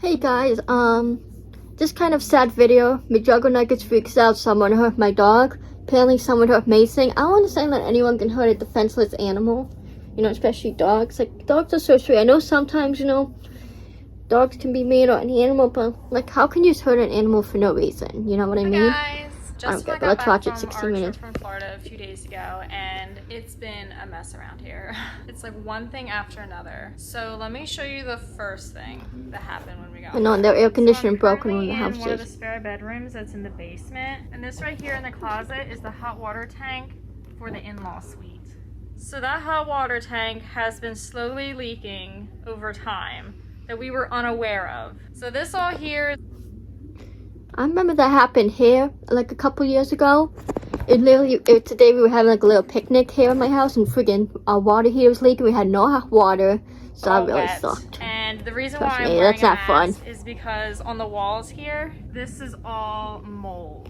Hey guys, this kind of sad video. McJuggerNuggets freaks out someone hurt my dog. Apparently someone hurt Mason. I don't understand that anyone can hurt a defenseless animal. You know, especially dogs. Like, dogs are so sweet. I know sometimes, you know, dogs can be mean or an animal, but like, how can you just hurt an animal for no reason? You know what I mean? Guys, just got let's back watch it from 60 our minutes. trip from Florida a few days ago, and it's been a mess around here. It's like one thing after another. So let me show you the first thing that happened when we got I know, back. their air conditioning So broken I'm when the house currently in one of the is. spare bedrooms that's in the basement, and this right here in the closet is the hot water tank for the in-law suite. So that hot water tank has been slowly leaking over time that we were unaware of. So this all here. I remember that happened here like a couple years ago. Today we were having like a little picnic here at my house, and friggin' our water heater was leaking. We had no hot water, so that really Wet. sucked. And the reason Trust why me, I'm wearing that's not a fun. mask is because on the walls here, this is all mold.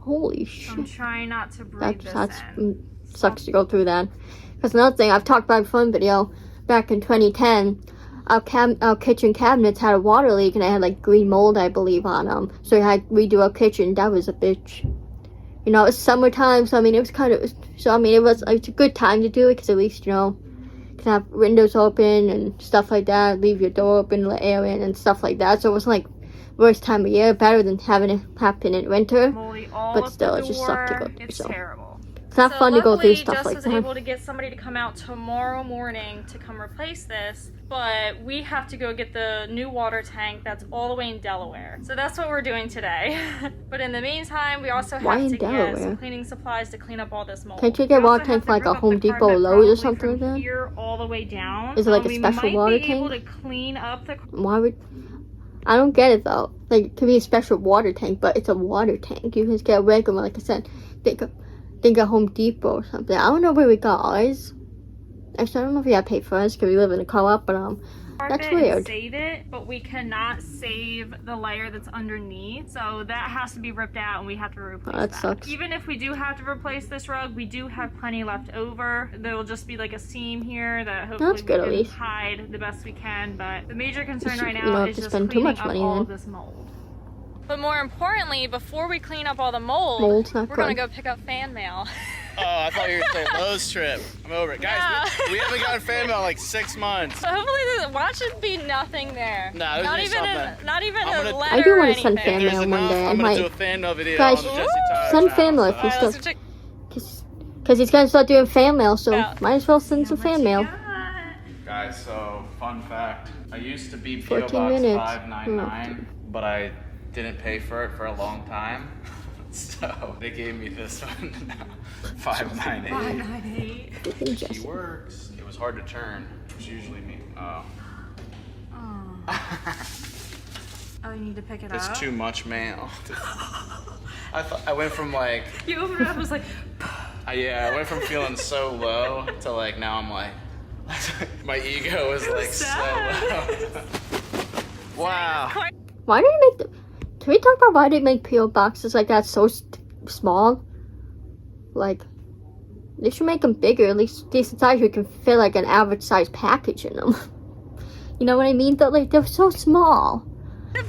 Holy I'm shit. trying not to breathe this in. Sucks to go through that. Because another thing, I've talked about in a fun video, back in 2010, our kitchen cabinets had a water leak, and I had like green mold, I believe, on them. So I had to redo our kitchen. That was a bitch. You know, it's summertime, so I mean, it was kind of, it's a good time to do it, because at least, you know, you can have windows open and stuff like that, leave your door open, let air in and stuff like that. So it wasn't like worst time of year, better than having it happen in winter. Moldy all But up still, the it just sucked to door. go through. It's So terrible. it's not fun to go through stuff Jess like was that. able to get somebody to come out tomorrow morning to come replace this, but we have to go get the new water tank that's all the way in Delaware. So that's what we're doing today. But in the meantime, we also Why have in to get Delaware? some cleaning supplies to clean up all this mold. Can't you get We water also tank have from like to a rip up Home the Depot carpet or Lowe's or probably something like from that? here all the way down. Is it like a We special water might be able tank? to clean up the. Why would... I don't get it though. Like, it could be a special water tank, but it's a water tank. You can just get a regular, like I said, think of Home Depot or something. I don't know where we got ours. Actually, I don't know if we gotta pay for ours because we live in a co-op, but that's weird. Save it, but we cannot save the layer that's underneath, so that has to be ripped out and we have to replace That sucks. Even if we do have to replace this rug, we do have plenty left over. There will just be like a seam here that hopefully That's good, we at can least. hide the best we can, but the major concern right You now don't is have to just spend too cleaning much up money all then. of this mold. But more importantly, before we clean up all the mold, Mold's not we're gonna good. go pick up fan mail. Oh, I thought you were saying Lowe's trip. I'm over it. Guys, Yeah. we haven't gotten fan mail in like 6 months. So hopefully watch it be nothing there. Nah, there's not gonna be even something. not even I'm a gonna- letter I do or wanna send anything. fan If there's mail one enough, day. I I'm gonna might. do a fan mail video Guys, on the Jesse Tyler send channel, fan mail if so- you Alright, still... let's go check. Because he's gonna start doing fan mail, so Yeah. might as well send some fan mail. Guys, so fun fact. I used to be PO 14 Box minutes. 599, but I didn't pay for it for a long time. So they gave me this one now. 598. 598. She works. It was hard to turn. It's usually me. Oh. Oh, you need to pick it up? It's too much mail. I went from like, You opened it up, was like, yeah, I went from feeling so low to like now I'm like, my ego is like so low. Wow. Why do they make the... Can we talk about why they make P.O. boxes like that so small? Like, they should make them bigger, at least decent size. You can fit like an average size package in them. You know what I mean? Though, like, they're so small.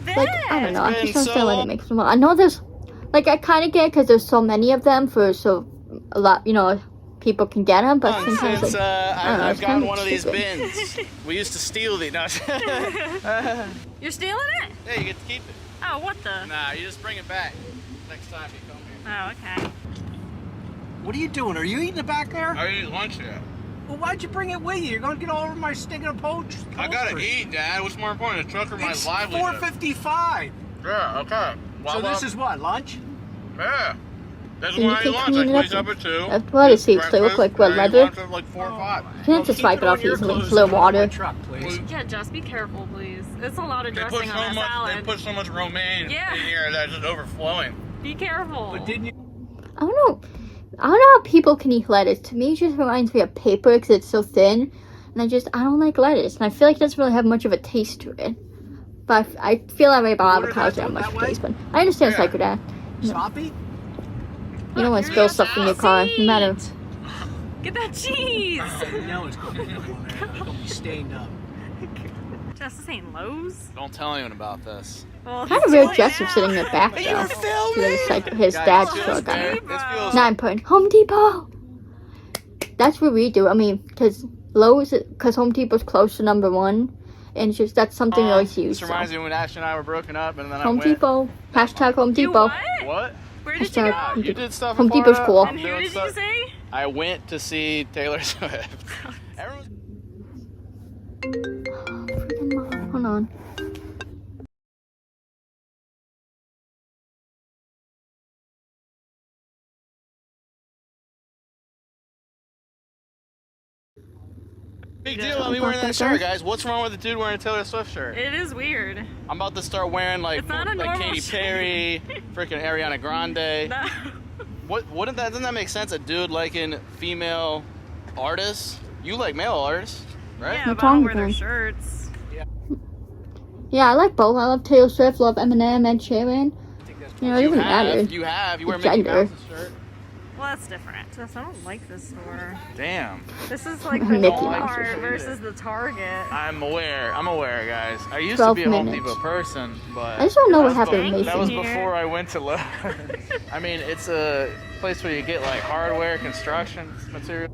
Like, I don't know. I just don't understand why they make them small. I know there's, like, I kind of get it because there's so many of them so a lot, you know, people can get them. But sometimes, Since like, I don't know, I've it's gotten kinda one of these stupid. bins. We used to steal these. No. you're stealing it? Hey, you get to keep it. Oh, what the? Nah, you just bring it back next time you come here. Oh, okay. What are you doing? Are you eating it back there? I didn't eat lunch yet. Well, why'd you bring it with you? You're gonna get all over my stinking poach. I gotta eat, Dad. What's more important, the truck or my It's livelihood? 4:55. Yeah, okay. So this is what, lunch? Yeah. That's And you when I can eat lunch. clean I it clean up. up at 2. That's lettuce seeds. They look like what, I eat leather? lunch at like 4 or 5. You can't just wipe it off easily. It's a little water. Truck, please. Yeah, just be careful, please. It's a lot of They dressing put on so a much. salad. They put so much romaine Yeah. in here that's just overflowing. Be careful. But didn't you? I don't know how people can eat lettuce. To me, it just reminds me of paper because it's so thin. And I don't like lettuce. And I feel like it doesn't really have much of a taste to it. But I feel that way about Ordered avocados. They that have much that way? taste. But I understand it's Yeah. like that. Sloppy? You don't want to spill stuff in your car, no matter. Get that cheese. You know it's gonna be on there. It's gonna be stained up. Jess, this ain't Lowe's. Don't tell anyone about this. Well, Kind of weird Joseph sitting in the back though. It's like his dad's truck. This feels Not important. Home Depot. That's what we do. I mean, because Home Depot's close to #1, and it's just that's something we always use. This reminds me when Ash and I were broken up, and then Home Depot. Hashtag Home You Depot. What? Where did Hashtag you Home go? You did stuff. Home in Depot's Florida. cool. I'm And who doing did you stuff. say? I went to see Taylor Swift. Everyone's Hold on. big deal about me wearing that shirt, guys. What's wrong with the dude wearing a Taylor Swift shirt? It is weird. I'm about to start wearing like It's not a normal Katy shirt. Perry, freaking Ariana Grande. No. Doesn't that make sense? A dude liking female artists? You like male artists, right? Yeah, What's but I don't wrong wear their with shirts. Yeah, I like both. I love Taylor Swift, love Eminem, Ed Sheeran. You know, it doesn't matter. You wear The Mickey gender. Mouse's shirt. Well, that's different. Jess, I don't like this store. Damn. This is like the Mickey Mouse Walmart shirt. versus the Target. I'm aware, guys. I used 12 to be a Home minutes. Depot person, but I just don't know what that was happened with That was Mason. before I went to Lowe's. I mean, it's a place where you get like hardware, construction material.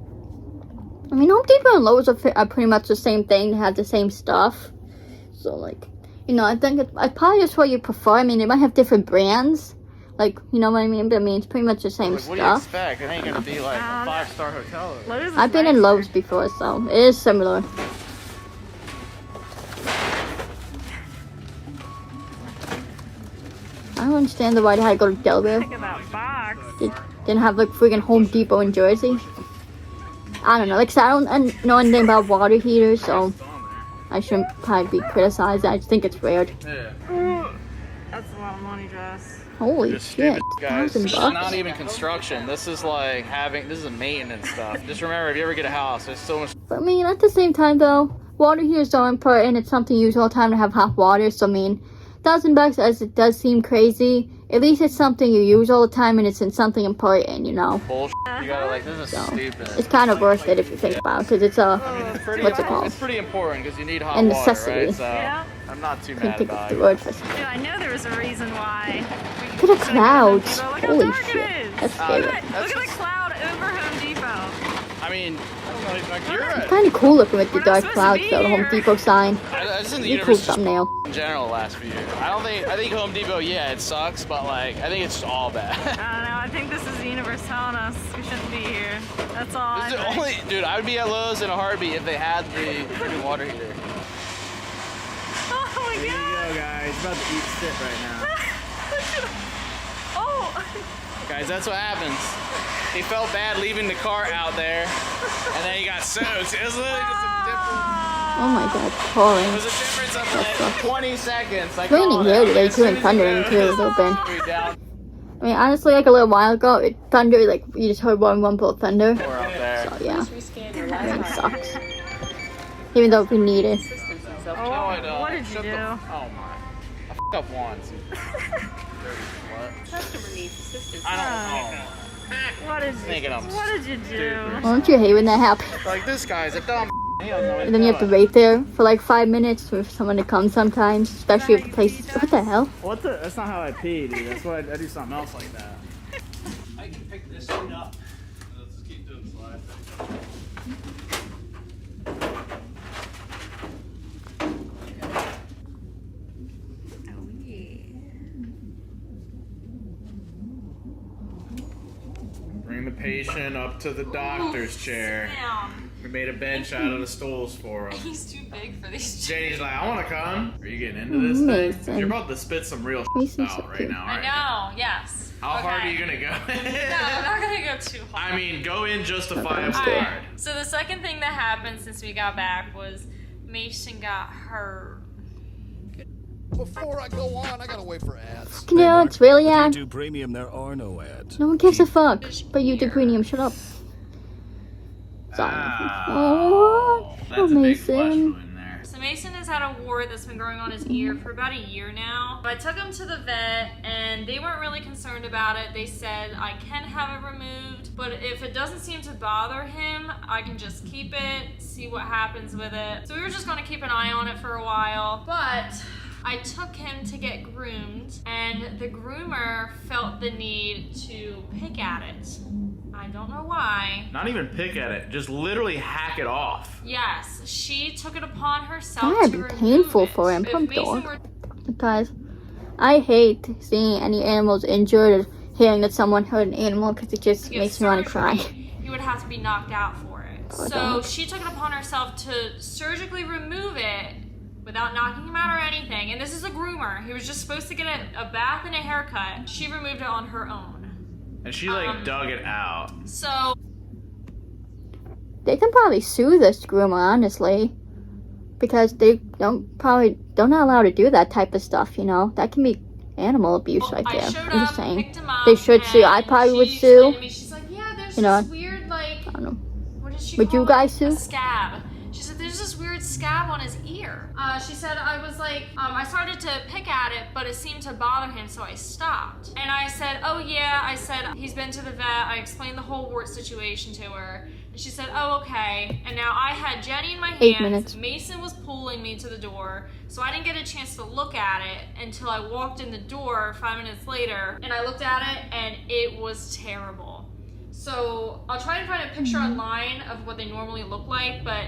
I mean, Home Depot and Lowe's are pretty much the same thing. They have the same stuff. So, like, you know, I think it's probably just what you prefer. I mean, they might have different brands. Like, you know what I mean? But I mean, it's pretty much the same Like, what do you stuff. expect? It ain't gonna be like a 5-star hotel. Lowe's is I've been in nicer. Lowe's before, so it is similar. I don't understand why they had to go to Delaware. Look at that box. They didn't have like freaking Home Depot in Jersey. I don't know. Like, I don't know anything about water heaters, so I shouldn't probably be criticized. I just think it's weird. Yeah. That's a lot of money, Jess. Holy Just shit, stupid, guys. This is $1,000 not bucks. even construction. This is like this is maintenance stuff. Just remember, if you ever get a house, there's so much. But I mean, at the same time though, water heaters are important. It's something you use all the time to have hot water. So I mean, $1,000, as it does seem crazy, at least it's something you use all the time and it's in something important, you know. Bullshit. You gotta like, this is So, stupid. it's kind of worth it if you think about it, because it's what's it called? It's pretty important because you need hot A water, necessity. right? So Yeah. I'm not too Couldn't mad think about of it. the word for it. Dude, I know there was a reason why. Look at the clouds. Look how Holy dark shit. it is. That's Look scary. at the cloud over Home Depot. I mean, I don't know, like, you're right. Kind of cool looking with the We're not dark supposed to clouds be though, the Home here. Depot sign. I just think the Pretty cool universe is thumbnail. in general the last few years. I think Home Depot, yeah, it sucks, but like, I think it's just all bad. I don't know. I think this is the universe telling us we shouldn't be here. That's all I This is think. only, dude, I would be at Lowe's in a heartbeat if they had the freaking water heater. Oh my god. guys. About to eat shit right now. Oh. Guys, that's what happens. He felt bad leaving the car out there, and then he got soaked. It was literally just a difference. Oh my god, it's pouring. It was a difference of like 20 seconds. I It's raining called here it. today As too soon and as thundering he too a goes, little bit. we're down. I mean, honestly, like a little while ago, it thundered, like, you just heard one rumble of thunder. We're up there. So, yeah. It sucks. Even though we need it. No, I don't. What did you Shut do? the- oh my. I f***ed up once. you dirty slut. I don't know. What did Thinking you I'm What did you do? Don't you hate when that happens? Like, this guy's a dumb. He doesn't know what And then you have to he's doing. wait there for like 5 minutes for someone to come sometimes, especially if the place is. What the hell? What the? That's not how I pee, dude. That's why I do something else like that. I can pick this shit up. Let's keep doing slides. Bring the patient up to the doctor's chair. We made a bench out of the stools for him. He's too big for these Janie's like, I want to come. Are you getting into this thing? Mason. You're about to spit some real Mason's out so right cute. now, I aren't you? know, yes. How hard are you gonna go? No, I'm not gonna go too hard. I mean, go in justifiably Okay. hard. So the second thing that happened since we got back was Mason got hurt. Before I go on, I gotta wait for ads. You know, it's really ad. YouTube Premium, there are no ads. No one gives a fuck. But you do premium, shut up. Sorry. Oh, That's a big flesh Mason. wound there. So Mason has had a wart that's been growing on his ear for about a year now. I took him to the vet and they weren't really concerned about it. They said I can have it removed, but if it doesn't seem to bother him, I can just keep it, see what happens with it. So we were just gonna keep an eye on it for a while, but I took him to get groomed and the groomer felt the need to pick at it. I don't know why. Not even pick at it, just literally hack it off. Yes, she took it upon herself That'd to be remove painful it. for him, If poor Mason dog. were- Because I hate seeing any animals injured, hearing that someone hurt an animal, because it just get makes me want to cry. surgery, you would have to be knocked out for it. Poor So dog. she took it upon herself to surgically remove it without knocking him out or anything. And this is a groomer. He was just supposed to get a bath and a haircut. She removed it on her own. And she like dug it out. So They can probably sue this groomer, honestly, because they don't not allowed to do that type of stuff. You know, that can be animal abuse right I there. showed I'm up, just saying. picked him up. They should sue. I and probably would she sue. explained to me, she's like, yeah, there's You know, this weird, like, I don't know. what did she Would call you it? guys sue? A scab. She said, there's this weird scab on his ear. She said, I was like, I started to pick at it, but it seemed to bother him, so I stopped. And I said, oh yeah, I said, he's been to the vet. I explained the whole wart situation to her. And she said, oh, okay. And now I had Jenny in my hands. 8 minutes. Mason was pulling me to the door, so I didn't get a chance to look at it until I walked in the door 5 minutes later, and I looked at it, and it was terrible. So I'll try and find a picture online of what they normally look like, but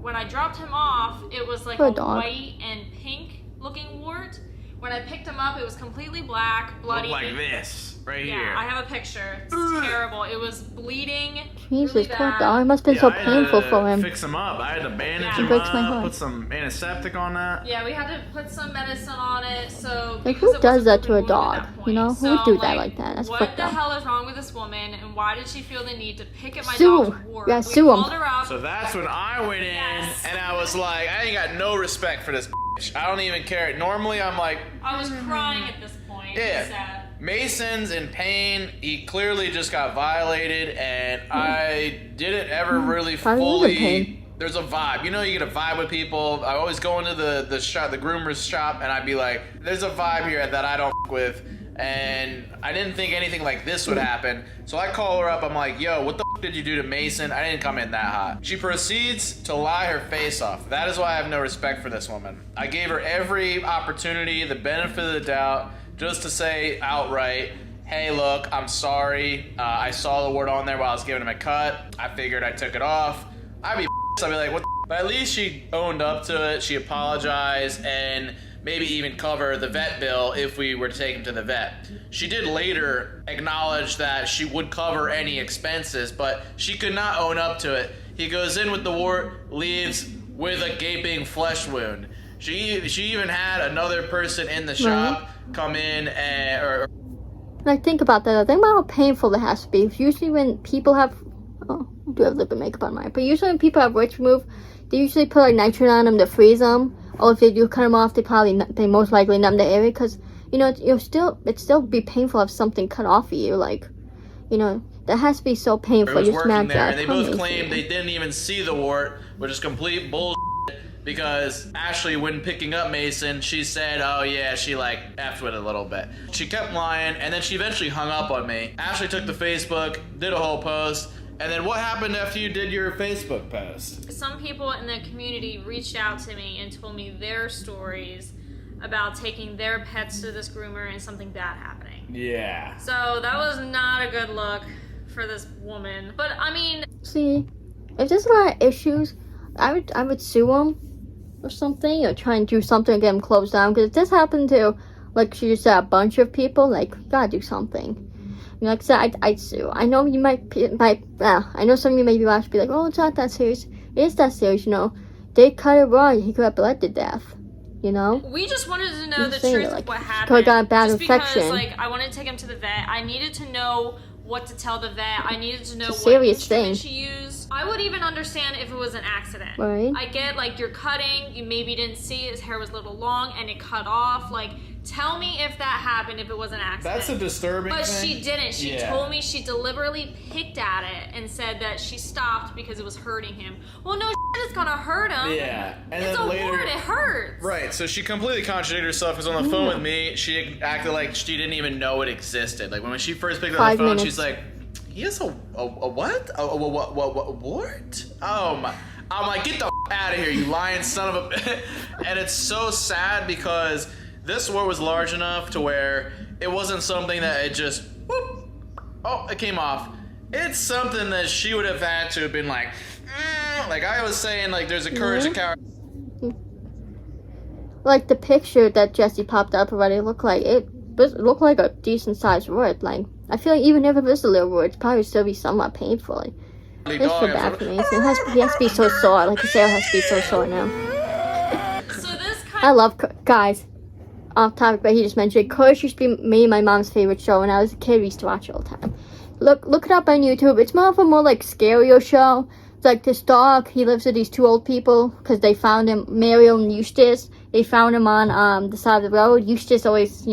when I dropped him off, it was like Poor a dog. white and pink looking wart. When I picked him up, it was completely black, bloody. Look like this, right Yeah, here. I have a picture. It's terrible. It was bleeding. Jesus, really poor bad. dog. It must have been so I had painful to for him. Fix him up. I had to bandage Yeah. him It breaks my up, heart. put some antiseptic on that. Yeah, we had to put some medicine on it, so Like, because who it does wasn't that to a open wound at dog? that point. You know, who So would do I'm that like that? That's what fucked the up. hell is wrong with this woman, and why did she feel the need to pick at my Sue. dog's wart? Yeah, We sue 'em. called her up. So that's when I went in Yes. and I was like, I ain't got no respect for this bitch. I don't even care. Normally I'm like, I was crying at this point. Yeah. Sad. Mason's in pain. He clearly just got violated, and I didn't ever really Probably was in fully. pain. There's a vibe. You know, you get a vibe with people. I always go into the shop, the groomer's shop, and I'd be like, "There's a vibe here that I don't f- with," and I didn't think anything like this would happen. So I call her up. I'm like, "Yo, what the f- did you do to Mason? I didn't come in that hot." She proceeds to lie her face off. That is why I have no respect for this woman. I gave her every opportunity, the benefit of the doubt, just to say outright, hey, look, I'm sorry. I saw the word on there while I was giving him a cut. I figured I took it off. I'd be like, what the? But at least she owned up to it. She apologized and maybe even cover the vet bill if we were to take him to the vet. She did later acknowledge that she would cover any expenses, but she could not own up to it. He goes in with the wart, leaves with a gaping flesh wound. She even had another person in the shop come in and Like, think about that. Think about how painful that has to be. Usually when people have... Oh, I do have a little bit of makeup on mine. But usually when people have warts removed, they usually put, like, nitrogen on them to freeze them. Or if they do cut them off, they most likely numb the area. Because, you know, it'd still be painful if something cut off of you. Like, you know, that has to be so painful. was Just working imagine there, that. and they both claimed they didn't even see the wart, which is complete bullshit. Because Ashley, when picking up Mason, she said, oh yeah, she like effed with it a little bit. She kept lying, and then she eventually hung up on me. Ashley took to Facebook, did a whole post, and then what happened after you did your Facebook post? Some people in the community reached out to me and told me their stories about taking their pets to this groomer and something bad happening. Yeah. So that was not a good look for this woman. But I mean, See, if there's a lot of issues, I would sue them or something, or try and do something to get them closed down. Because if this happened to, like she just said, a bunch of people, like, you gotta do something. You know, like I said, I'd sue. I know you I know some of you may be watching and be like, oh, it's not that serious. It is that serious, you know. They cut it raw, he could have bled to death. You know? we just wanted to know I'm the saying truth it, of like, what he happened. could've got a bad just infection. because, like, I wanted to take him to the vet. I needed to know what to tell the vet. I needed to know It's a what serious instrument thing. she used. I would even understand if it was an accident. Right. I get like you're cutting, you maybe didn't see it, his hair was a little long and it cut off. Like, tell me if that happened, if it was an accident. That's a disturbing But thing. she didn't. She told me she deliberately picked at it and said that she stopped because it was hurting him. Well, no, it's gonna hurt him. Yeah, and It's then a later, wart, it hurts. right? So she completely contradicted herself because on the phone with me, she acted like she didn't even know it existed. Like when she first picked up 5 the phone, minutes. she's like, "He has a what? A what? I'm like, get the out of here, you lying son of a!" And it's so sad because this wart was large enough to where it wasn't something that it just whoop, oh, it came off. It's something that she would have had to have been like I was saying, like there's a courage and cowardice. Like the picture that Jesse popped up already looked like looked like a decent sized wart. Like I feel like even if it was a little wart, it'd probably still be somewhat painful. Like, it's so bad for me. So he has to be so sore. Like his hair has to be so sore now. So this kind I love guys. Off topic, but he just mentioned Courage used to be me and my mom's favorite show when I was a kid. We used to watch it all the time. Look it up on YouTube. It's more of a like scarier show. It's like this dog. He lives with these 2 old people because they found him, Mariel and Eustace. They found him on the side of the road. Eustace always,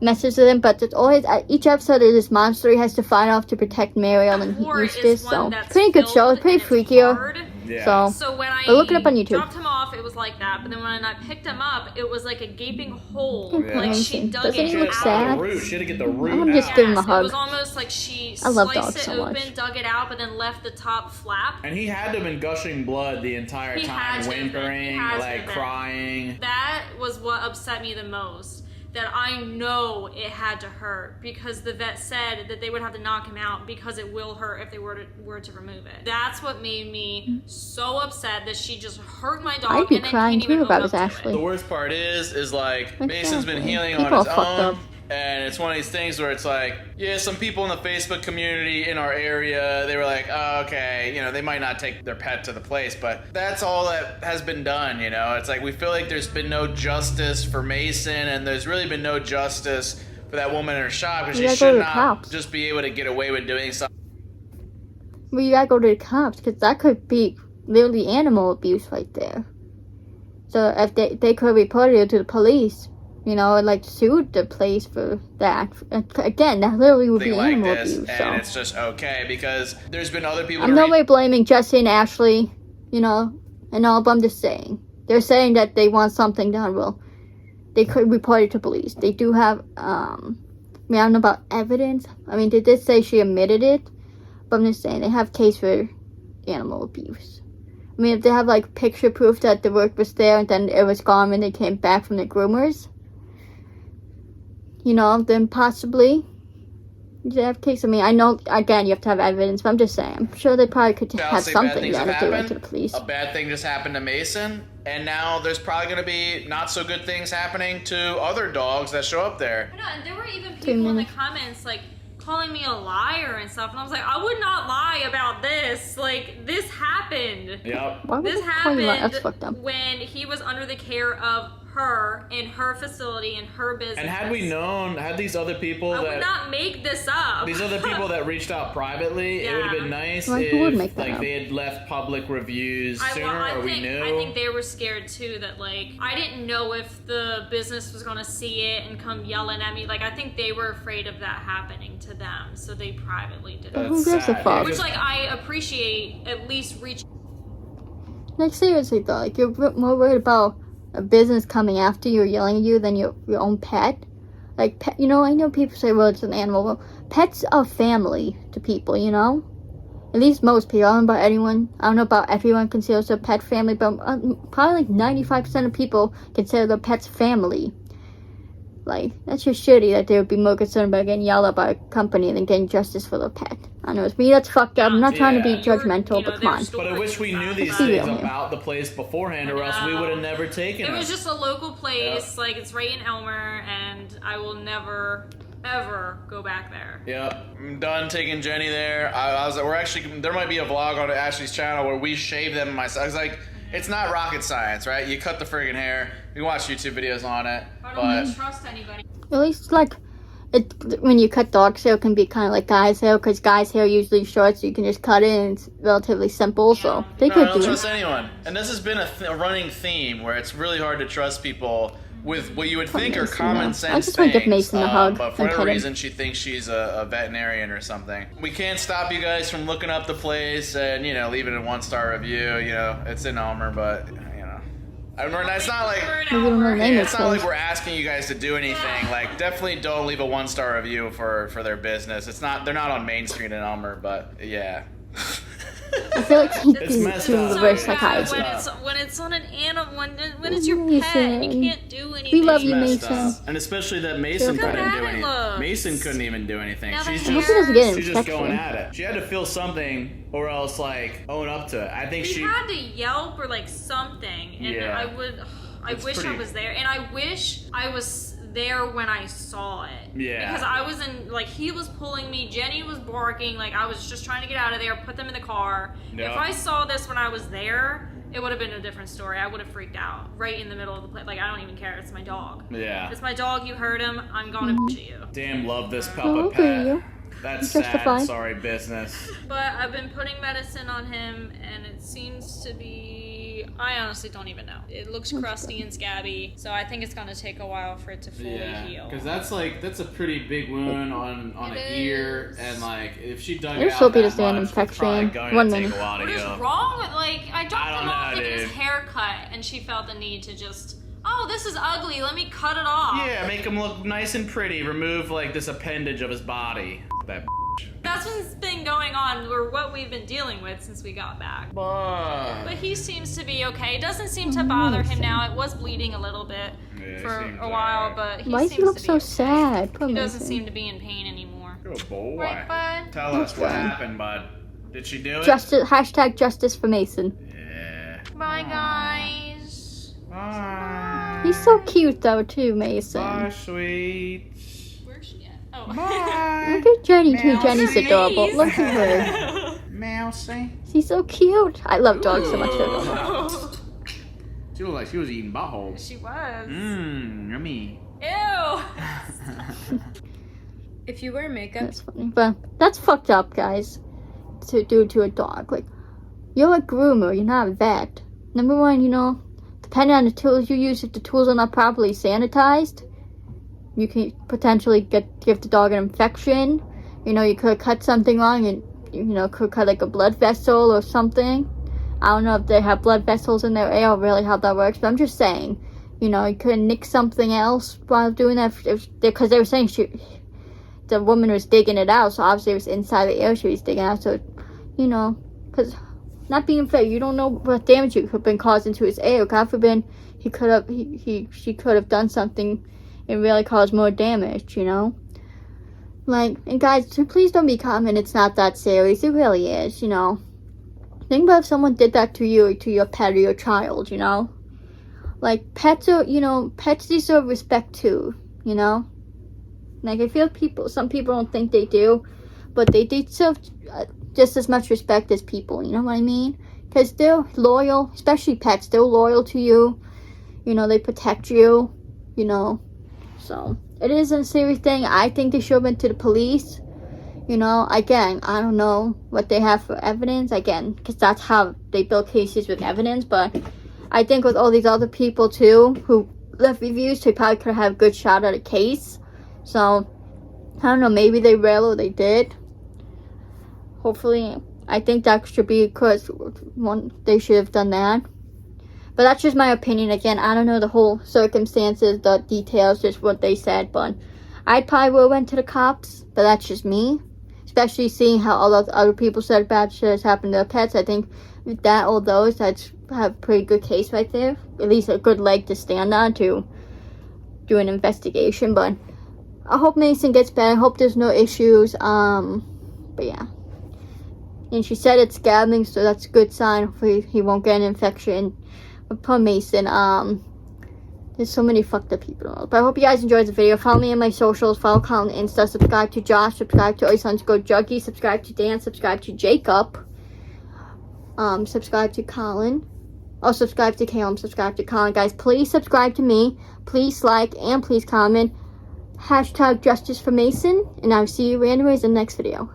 messes with him, but it's always at each episode of this monster he has to fight off to protect Mariel and Eustace. So pretty good show. It's pretty freakier. Yeah. So when I but look it up on YouTube. dropped him off, it was like that. But then when I picked him up, it was like a gaping hole. Yeah. Like she dug Doesn't it he look out. sad? The root. She had to get the root I'm just out. giving him a hug. It was almost like she I love sliced dogs it so open, much. dug it out, but then left the top flap. And he had to have been gushing blood the entire He had time, to have been. whimpering, He had to like have been. crying. That was what upset me the most. That I know it had to hurt because the vet said that they would have to knock him out because it will hurt if they were to remove it. That's what made me so upset that she just hurt my dog. I'd be and then crying can't even too if I own was up to Ashley. it. The worst part is like Mason's been Exactly. healing People on his are fucked own. up. And it's one of these things where it's like, yeah, some people in the Facebook community in our area, they were like, oh, okay, they might not take their pet to the place, but that's all that has been done, It's like we feel like there's been no justice for Mason, and there's really been no justice for that woman in her shop, because You she gotta go to should the not cops. just be able to get away with doing something. Well, you gotta go to the cops because that could be literally animal abuse right there. So if they could report it to the police, and like sued the place for that. Again, that literally would be Like animal this, abuse. and So it's just okay, because there's been other people. I'm no way blaming Jesse and Ashley, and all, but I'm just saying. They're saying that they want something done. Well, they could report it to police. They do have, I don't know about evidence. I mean, they did say she admitted it, but I'm just saying they have case for animal abuse. I mean, if they have like picture proof that the work was there and then it was gone when they came back from the groomers, then possibly they have case. I mean, I know, again, you have to have evidence, but I'm just saying, I'm sure they probably could have Say bad something things that have to do it happened. to the police. A bad thing just happened to Mason, and now there's probably going to be not so good things happening to other dogs that show up there. I know, and there were even people in the comments like calling me a liar and stuff, and I was like, I would not lie about this. Like, this happened. Yep. Why would This they call you that? That's fucked happened up. when he was under the care of her in her facility in her business. And had we known, had these other people I would that not make this up. these other people that reached out privately, it would have been nice Like, who would make if that up? they had left public reviews sooner, or we knew. I think they were scared too that I didn't know if the business was gonna see it and come yelling at me. I think they were afraid of that happening to them, so they privately did it. Who gives a sad. fuck? Which I appreciate at least reaching. Seriously though, you're more worried about a business coming after you or yelling at you than your own pet. I know people say, well, it's an animal. Well, pets are family to people, At least most people. I don't know about anyone. I don't know about everyone considers a pet family, but probably 95% of people consider their pets family. That's just shitty that they would be more concerned about getting yelled at by a company than getting justice for their pet. I know, it's me that's fucked up. I'm not trying to be judgmental, but come on. But I wish we knew these Let's be things real here. about the place beforehand, or else we would have never taken It it. was just a local place, it's right in Elmer, and I will never, ever go back there. Yep, I'm done taking Jenny there. There might be a vlog on Ashley's channel where we shave them myself. It's not rocket science, right? You cut the friggin' hair. You can watch YouTube videos on it. I But don't trust anybody. At least, when you cut dog's hair, it can be kind of like guy's hair, because guy's hair usually short, so you can just cut it and it's relatively simple. So they No, I could don't do trust it. anyone. And this has been a running theme where it's really hard to trust people with what you would think are Mason, common yeah. sense I just want to give things, Mason a hug but for and whatever pet him. reason she thinks she's a veterinarian or something. We can't stop you guys from looking up the place and, you know, leaving a 1-star review. You know, it's in Elmer, but, you know. It's not like... We don't know the name of It's the not like place. we're asking you guys to do anything. Like, definitely don't leave a 1-star review for their business. They're not on Main Street in Elmer, but yeah. I feel like he's It's doing messed the up. reverse So bad psychiatry. when it's on an animal, when it's your pet and you Mason. can't do anything. We love you, Messed Mason. up. And especially that Mason Look couldn't how do bad it anything. looks. Mason couldn't even do anything. Now the She's hair- I hope he doesn't get an she's just going infection. at it. She had to feel something or else like own up to it. I think He she had to yelp or like something, and Yeah. I It's wish I pretty- was there, and I wish I was there when I saw it. Yeah. Because I was in, like, he was pulling me, Jenny was barking, like, I was just trying to get out of there, put them in the car. Yeah. If I saw this when I was there, it would have been a different story. I would have freaked out right in the middle of the place. Like, I don't even care. It's my dog. Yeah. It's my dog. You heard him. I'm gonna bitch at you. Damn love this Oh, puppet okay, pet. yeah. That's Justify. sad, sorry business. But I've been putting medicine on him, and it seems to be... I honestly don't even know. It looks crusty and scabby, so I think it's gonna take a while for it to fully heal. because that's a pretty big wound on It an ear, is. and like if she dug I it just out hope he that doesn't have an much, it's probably infection. going One to take minute. a while to What is heal. wrong with, like, I dropped I him don't off know, to get his dude. hair cut, and she felt the need to just, oh, this is ugly, let me cut it off. Yeah, make him look nice and pretty. Remove like this appendage of his body. That. That's what's been going on, or what we've been dealing with since we got back. But he seems to be okay. It doesn't seem to bother him now. It was bleeding a little bit Yeah, for seems a while, alright. but he Why does seems he look to be so okay. sad? Poor He doesn't Mason. seem to be in pain anymore. Good boy. Right, bud? Tell us what Okay. happened, bud. Did she do it? Justice, hashtag justice for Mason. Yeah. Bye, guys. Bye. He's so cute though too, Bye, Mason. Where's sweet. she at? Oh. Bye. Look at Jenny too. Mouse. Jenny's adorable. Look at her. Mousy. She's so cute. I love dogs so much. I don't know. She looked like she was eating buttholes. She was. Mmm, yummy. Ew. If you wear makeup, That's funny, but that's fucked up, guys. To do to a dog, like you're a groomer, you're not a vet. Number one, you know, depending on the tools you use, if the tools are not properly sanitized, you can potentially give the dog an infection. You know, you could cut something wrong and you know could cut like a blood vessel or something. I don't know if they have blood vessels in their ear or really how that works, but I'm just saying, you know, you could nick something else while doing that because they were saying the woman was digging it out, so obviously it was inside the ear she was digging out. So, you know, because not being fair, you don't know what damage you could have been causing to his ear. God forbid she could have done something and really caused more damage. You know, like, and guys, so please don't be commenting it's not that serious. It really is. You know, think about if someone did that to you or to your pet or your child. You know, like pets deserve respect too. You know. Like, I feel some people don't think they do, but they deserve just as much respect as people, you know what I mean? Because they're loyal, especially pets, they're loyal to you, you know, they protect you, you know, so it is a serious thing. I think they should have been to the police, you know. Again, I don't know what they have for evidence, again, because that's how they build cases with evidence, but I think with all these other people, too, who left reviews, they probably could have a good shot at a case. So, I don't know, maybe they will or they did. Hopefully, I think that should be because they should have done that. But that's just my opinion. Again, I don't know the whole circumstances, the details, just what they said. But I probably would have went to the cops, but that's just me. Especially seeing how all those other people said bad shit has happened to their pets. I think with that, all those, that's have a pretty good case right there. At least a good leg to stand on to do an investigation. But I hope Mason gets better. I hope there's no issues. But yeah. And she said it's scabbing, so that's a good sign. Hopefully he won't get an infection. But poor Mason, there's so many fucked up people. But I hope you guys enjoyed the video. Follow me on my socials. Follow Colin on Insta. Subscribe to Josh. Subscribe to _Juggy. Subscribe to Dan. Subscribe to Jacob. Subscribe to Colin. Oh, subscribe to Caleb. Subscribe to Colin. Guys, please subscribe to me. Please like and please comment. Hashtag justice for Mason, and I'll see you randomly in the next video.